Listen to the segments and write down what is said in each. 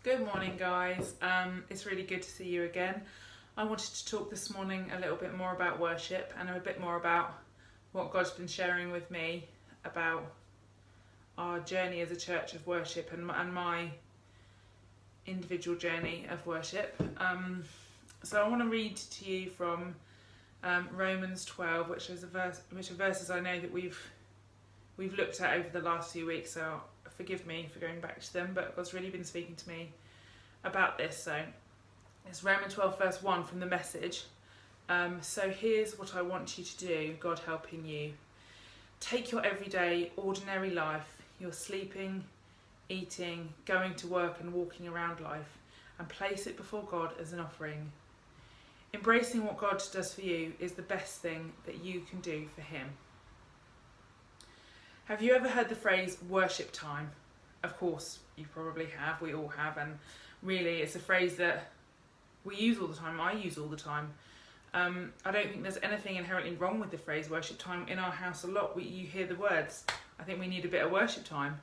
Good morning, guys. It's really good to see you again. I wanted to talk this morning a little bit more about worship and a bit more about what God's been sharing with me about our journey as a church of worship and my individual journey of worship. So I want to read to you from Romans 12, which are verses I know that we've looked at over the last few weeks. So forgive me for going back to them, but God's really been speaking to me about this. So it's Romans 12 verse 1 from the Message. So here's what I want you to do, God helping you. Take your everyday, ordinary life, your sleeping, eating, going to work and walking around life, and place it before God as an offering. Embracing what God does for you is the best thing that you can do for Him. Have you ever heard the phrase worship time? Of course, you probably have, we all have, and really it's a phrase that we use all the time, I use all the time. I don't think there's anything inherently wrong with the phrase worship time. In our house a lot, you hear the words, I think we need a bit of worship time.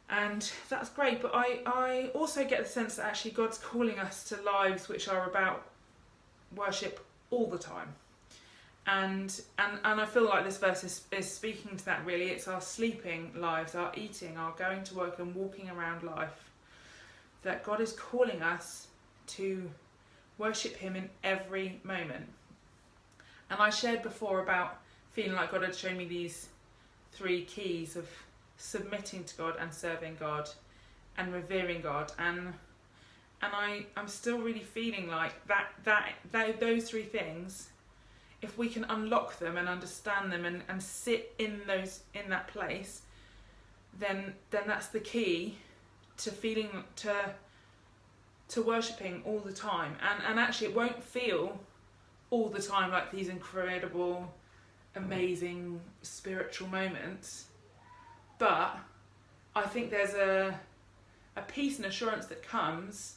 And that's great, but I also get the sense that actually God's calling us to lives which are about worship all the time. And I feel like this verse is speaking to that really. It's our sleeping lives, our eating, our going to work and walking around life, that God is calling us to worship Him in every moment. And I shared before about feeling like God had shown me these three keys of submitting to God and serving God and revering God, and I'm still really feeling like that those three things, if we can unlock them and understand them and sit in that place, then that's the key to feeling to worshipping all the time. And actually it won't feel all the time like these incredible, amazing spiritual moments, but I think there's a peace and assurance that comes,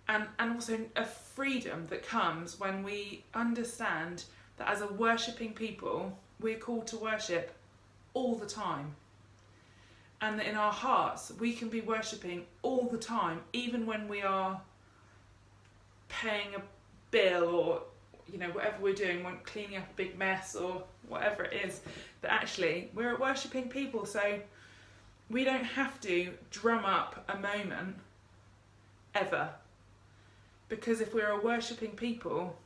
and also a freedom that comes when we understand that as a worshipping people, we're called to worship all the time. And that in our hearts, we can be worshipping all the time, even when we are paying a bill or, whatever we're doing, when cleaning up a big mess or whatever it is, that actually we're worshipping people. So we don't have to drum up a moment ever. Because if we're a worshipping people,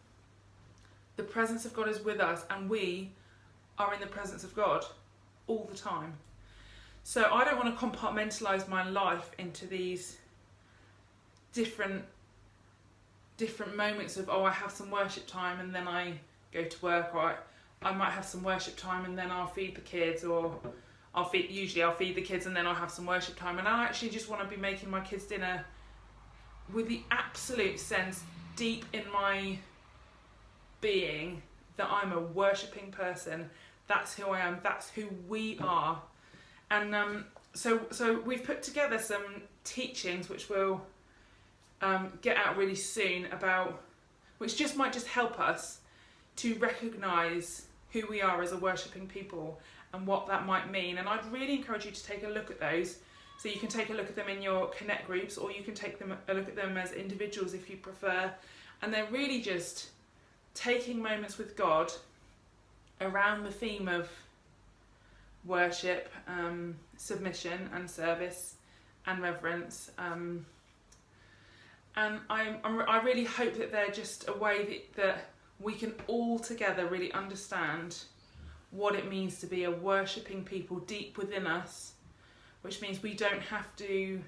the presence of God is with us and we are in the presence of God all the time. So I don't want to compartmentalise my life into these different moments of, I have some worship time and then I go to work, or I might have some worship time and then I'll feed the kids, or I'll feed the kids and then I'll have some worship time. And I actually just want to be making my kids dinner with the absolute sense deep in my being that I'm a worshipping person. That's who I am. That's who we are. And so we've put together some teachings which we'll get out really soon, which might just help us to recognise who we are as a worshipping people and what that might mean. And I'd really encourage you to take a look at those. So you can take a look at them in your Connect groups, or you can take a look at them as individuals if you prefer. And they're really just taking moments with God around the theme of worship, submission and service and reverence. And I really hope that they're just a way that we can all together really understand what it means to be a worshipping people deep within us, which means we don't have to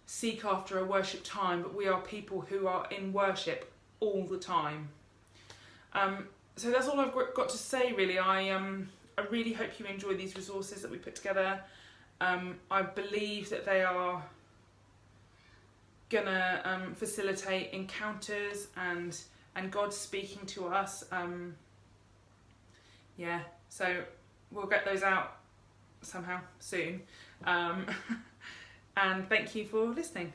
seek after a worship time, but we are people who are in worship all the time. So that's all I've got to say, really. I really hope you enjoy these resources that we put together. I believe that they are gonna facilitate encounters and God speaking to us. So we'll get those out somehow soon. And thank you for listening.